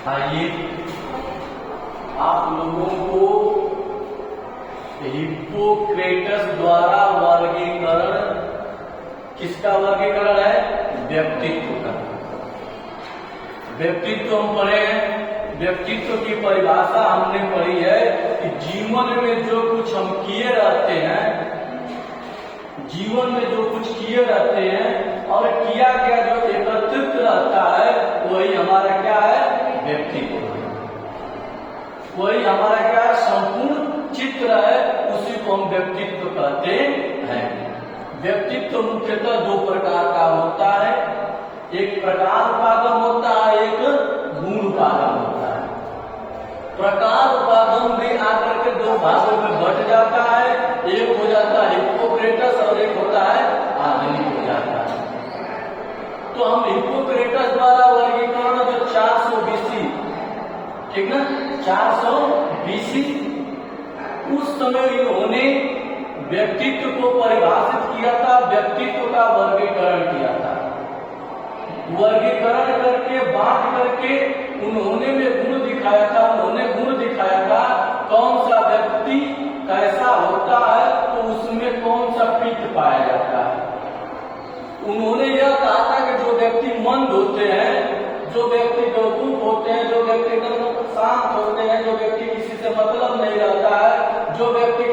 आइए आप लोगों को हिप्पोक्रेटस द्वारा वर्गीकरण, किसका वर्गीकरण है? व्यक्तित्व का। व्यक्तित्व हम पढ़े हैं। व्यक्तित्व की परिभाषा हमने पढ़ी है कि जीवन में जो कुछ हम किए रहते हैं, जीवन में जो कुछ किए रहते हैं और किया गया जो एकत्रित रहता है वही हमारा क्या है? व्यक्तित्व। वही हमारा क्या है? संपूर्ण चित्र है, उसी को हम व्यक्तित्व कहते हैं। व्यक्तित्व मुख्यतः दो प्रकार का होता है, एक प्रकार उपागम होता है, एक गुण उपागम होता है। प्रकार उपागम में आकर के दो भागों में बट जाता है, एक हो जाता है हिप्पोक्रेटस और एक होता है आधुनिक हो जाता है। तो हम हिप्पोक्रेटस द्वारा वर्गीकरण जो 400 BC, ठीक ना, 400 BC उस समय इन्होंने व्यक्तित्व को परिभाषित किया था, व्यक्तित्व का वर्गीकरण किया था। वर्गीकरण करके बांट करके उन्होंने में गुण दिखाया था। उन्होंने गुण दिखाया था कौन सा व्यक्ति कैसा होता है तो उसमें कौन सा पित्त पाया जाता है। उन्होंने यह कहा था कि जो व्यक्ति मंद होते हैं, जो व्यक्ति बेवकूफ होते हैं, जो व्यक्ति एकदम शांत होते हैं, जो व्यक्ति किसी से मतलब नहीं रहता है, जो व्यक्ति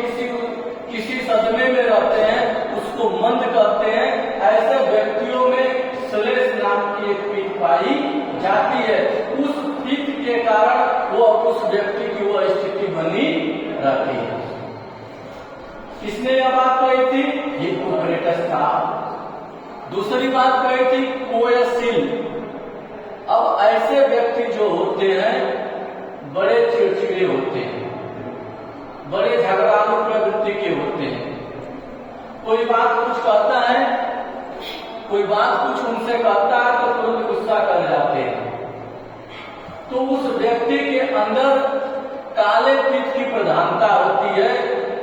किसी सदमे में रहते हैं उसको मंद कहते हैं। ऐसे व्यक्तियों में श्लेष नाम की एक पित्त पाई जाती है। उस पित्त के कारण वो उस व्यक्ति की वो स्थिति बनी रहती है। किसने यह बात कही थी? हिप्पोक्रेटस था। दूसरी बात कही थी कोयसिल। अब ऐसे व्यक्ति जो होते हैं बड़े चिड़चिड़े होते हैं, बड़े झगड़ालू प्रवृत्ति के होते हैं। कोई बात कुछ कहता है, कोई बात कुछ उनसे कहता है तो तुरंत गुस्सा कर जाते हैं। तो उस व्यक्ति के अंदर काले पित्त की प्रधानता होती है।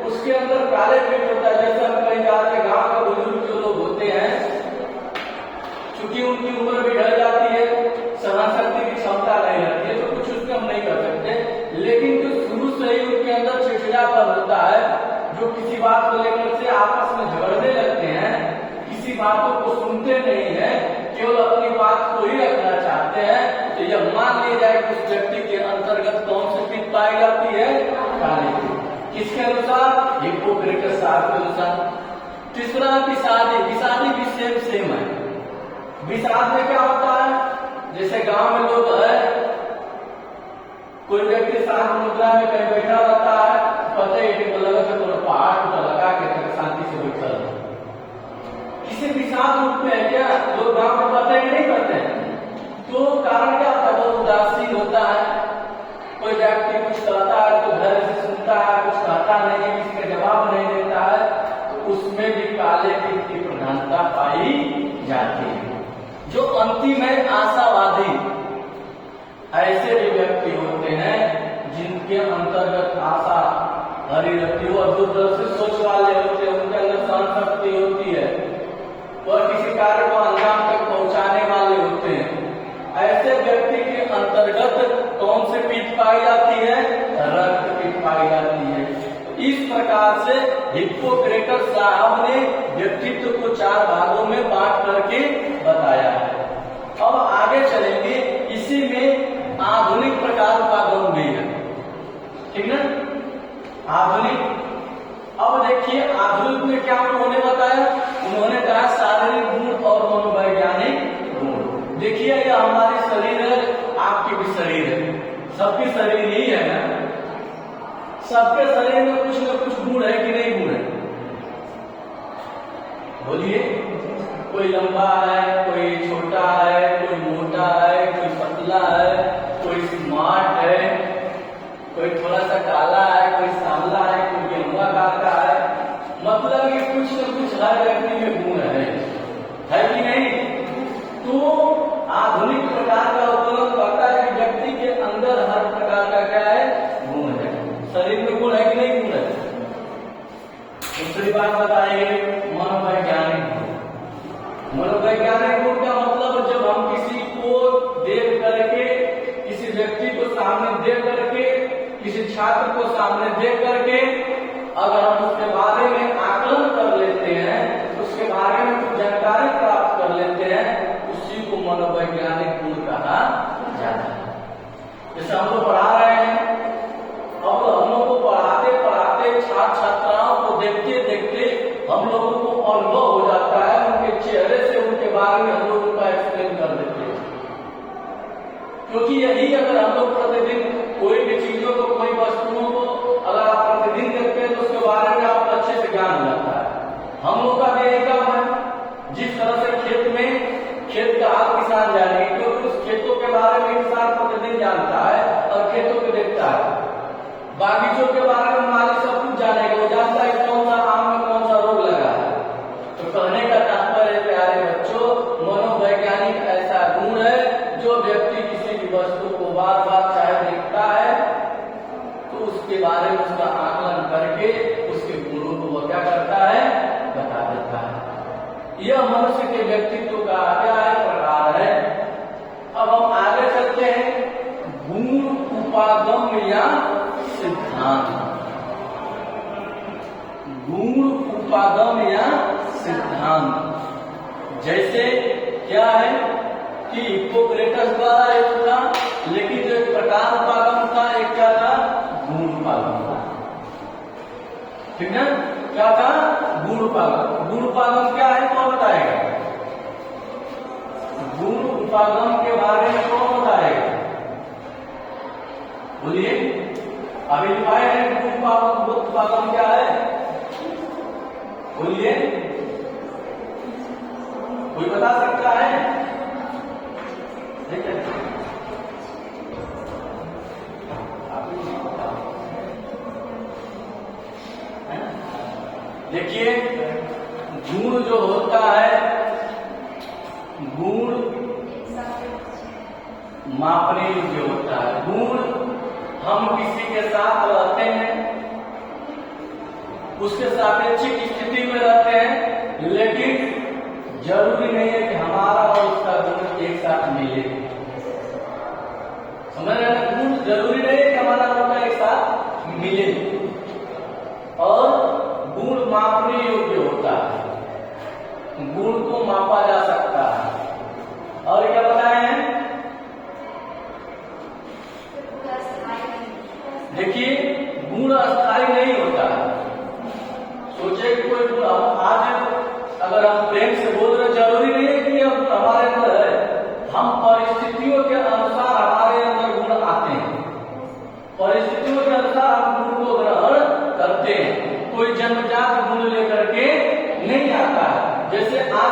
उसके अंदर काले पित्त होता है। जैसे हम कहीं जाते हैं, गांव के बुजुर्ग जो लोग होते हैं, चूंकि उनकी उम्र भी ढल जाती है, सहन शक्ति की क्षमता नहीं रहती है, तो कुछ उसमें हम नहीं कर सकते। लेकिन जो शुरू से ही उनके अंदर चिड़चिड़ापन होता है, जो किसी बात को लेकर से आपस में झगड़ने लगते हैं, किसी बातों को सुनते नहीं है, केवल अपनी बात को ही रखना चाहते हैं, तो यह मान लिया जाए कि उस व्यक्ति के अंतर्गत कौन सी पित्त पाई जाती है? काली पित्त। किसके अनुसार? हिप्पोक्रेटस साहब के अनुसार। तीसरा विषादी। विषादी भी सेम है। विषाद में क्या होता है? जैसे गांव में लोग है, कोई व्यक्ति शांत मुद्रा में कहीं बैठा रहता है, पता ही नहीं लगा कि तो पहाड़ पर लगा के शांति से बैठा रहता है। किसी विषाद रूप में है क्या? लोग गांव में पता ही नहीं करते हैं। तो कारण क्या होता है? बहुत उदासीन होता है। कोई व्यक्ति कुछ कहता है तो धैर्य से सुनता है, कुछ कहता नहीं है, किसी का जवाब नहीं देता है, तो उसमें भी काले पित्त की प्रधानता पाई जाती है। जो अंतिम है आशावादी। ऐसे भी व्यक्ति होते हैं जिनके अंतर्गत आशा भरी रहती है और जो दूरदर्शी सोच वाले होते हैं, उनके अंदर सहन शक्ति होती है और किसी कार्य को अंजाम तक पहुंचाने वाले होते हैं। ऐसे व्यक्ति के अंतर्गत कौन सी पित्त पाई जाती है? रक्त पित्त पाई जाती है। इस प्रकार से हिप्पोक्रेटस साहब ने व्यक्तित्व को 4 भागों में बांट करके बताया है। अब आगे चलेंगे, इसी में आधुनिक प्रकार उपागम भी है, ठीक ना? आधुनिक। अब देखिए आधुनिक में क्या उन्होंने बताया? उन्होंने कहा शारीरिक गुण और मनोवैज्ञानिक गुण। देखिए यह हमारे शरीर है, आपके भी शरीर है, सबके शरीर यही है ना। सबके शरीर में कुछ न कुछ गुण है कि नहीं? गुण है। बोलिए। कोई लंबा है, कोई छोटा है, कोई मोटा है, कोई पतला है, कोई स्मार्ट है, कोई थोड़ा सा काला है, कोई सांवला है, कोई गेंदा का है। मतलब कि कुछ न कुछ हर व्यक्ति में गुण है कि नहीं? तो आधुनिक प्रकार का उपयोग करता है कि व्यक्ति के अंदर हर प्रकार का क्या है? गुण है। शरीर में गुण है कि नहीं? गुण है। दूसरी बात बताइए मनोवैज्ञानिक। मनोवैज्ञानिक छात्र को सामने देख करके अगर हम उसके बारे में आकलन कर लेते हैं, उसके बारे में कुछ जानकारी प्राप्त कर लेते हैं, उसी को मनोवैज्ञानिक गुण कहा जाता है। जैसे हम लोग पढ़ा रहे हैं, अब हम लोग को पढ़ाते पढ़ाते छात्र छात्राओं को देखते देखते हम लोगों को अनुभव हो जाता है, उनके चेहरे से उनके बारे में हम लोग उनका एक्सप्लेन कर देते हैं। क्योंकि यही अगर हम लोग प्रतिदिन कोई भी चीजों को, कोई वस्तुओं को अगर आप प्रतिदिन देखते हैं तो उसके बारे में आपको अच्छे से ज्ञान हो जाता है। हम लोग का भी यही काम है। जिस तरह से खेत का हाल किसान जाने, क्योंकि उस खेतों के बारे में किसान प्रतिदिन जानता है और खेतों को देखता है। बागीचों के बारे में माली सब कुछ जानेगा, वो जानता है कौन सा आम में कौन सा रोग लगा है। तो कहने का तात्पर्य प्यारे बच्चों, मनोवैज्ञानिक ऐसा गुण है जो व्यक्ति किसी भी वस्तु को बार बार चाहे देखता है तो उसके बारे में उसका आकलन करके उसके गुणों को वो क्या करता है, बता देता है। यह मनुष्य के व्यक्तित्व का क्या है, प्रकार है। अब हम आगे चलते हैं, गुण उपागम या सिद्धांत। गुण उपागम या सिद्धांत जैसे क्या है कि हिप्पोक्रेटस द्वारा एक था, लेकिन जो एक प्रकार उपागम था, एक क्या था, गुण उपागम था। ठीक है, क्या था, गुण उपागम। गुण उपागम क्या है, कौन बताएगा? गुण उपागम के बारे में कौन बताएगा? बोलिए, अभी लिखाए हैं गुण उपागम क्या है, बोलिए, कोई बता सकता है? ठीक है, देखिए गुण जो होता है, गुण मापने योग्य होता है। गुण हम किसी के साथ रहते हैं, उसके सापेक्षिक स्थिति में रहते हैं, लेकिन जरूरी नहीं है कि हमारा और उसका गुण एक साथ मिले। समझ रहे हैं? गुण जरूरी नहीं है कि हमारा और उसका एक साथ मिले। और गुण मापने योग्य होता है, गुण को मापा जा सकता है। और क्या बताए हैं? देखिए, गुण अस्थायी नहीं होता है। सोचे कि कोई गुण आज अगर हम प्रेम से बोल रहे, जरूरी नहीं है कि यह गुण हमारे अंदर है। हम परिस्थितियों के अनुसार हमारे अंदर गुण आते हैं, परिस्थितियों के अनुसार हम गुण को ग्रहण करते हैं। कोई जन्मजात गुण लेकर के नहीं आता है। जैसे आज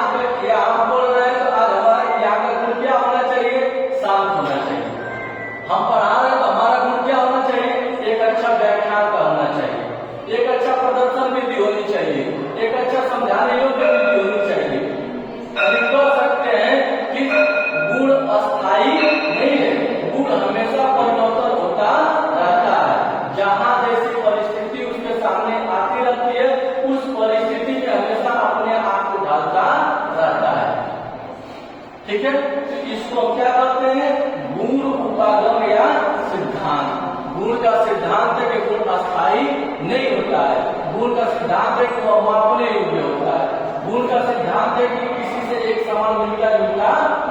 हम बोल रहे हैं तो आज हमारा यहाँ का गुण क्या होना चाहिए, शांत होना चाहिए। हम पढ़ा रहे हैं तो हमारा गुण क्या होना चाहिए, एक अच्छा व्याख्यान का होना चाहिए, एक अच्छा प्रदर्शन विधि होनी चाहिए, एक अच्छा समझाने योग्य विधि होनी चाहिए। कह सकते हैं कि गुण अस्थायी नहीं है, गुण हमेशा परिवर्तन होता रहता है। जहाँ जैसी परिस्थिति उसके सामने आती रहती है, उस परिस्थिति में हमेशा अपने आप को ढालता रहता है। ठीक है, तो इसको क्या कहते हैं, गुण उपागम या सिद्धांत। गुण का सिद्धांत है कि गुण अस्थायी नहीं होता है। गुण का सिद्धांत है कि वह मापने योग्य होता है। गुण का सिद्धांत है कि किसी से एक समान मिलता जुलता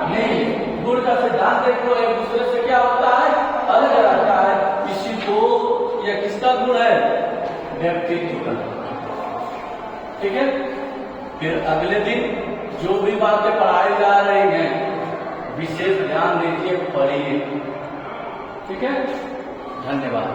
नहीं है। गुण का सिद्धांत है कि वो एक दूसरे से क्या होता है, अलग रहता है। किसी को यह किसका गुण है, व्यक्तित्व का। ठीक है, फिर अगले दिन जो भी बातें पढ़ाई जा रही हैं विशेष ध्यान दीजिए, पढ़िए। ठीक है, धन्यवाद।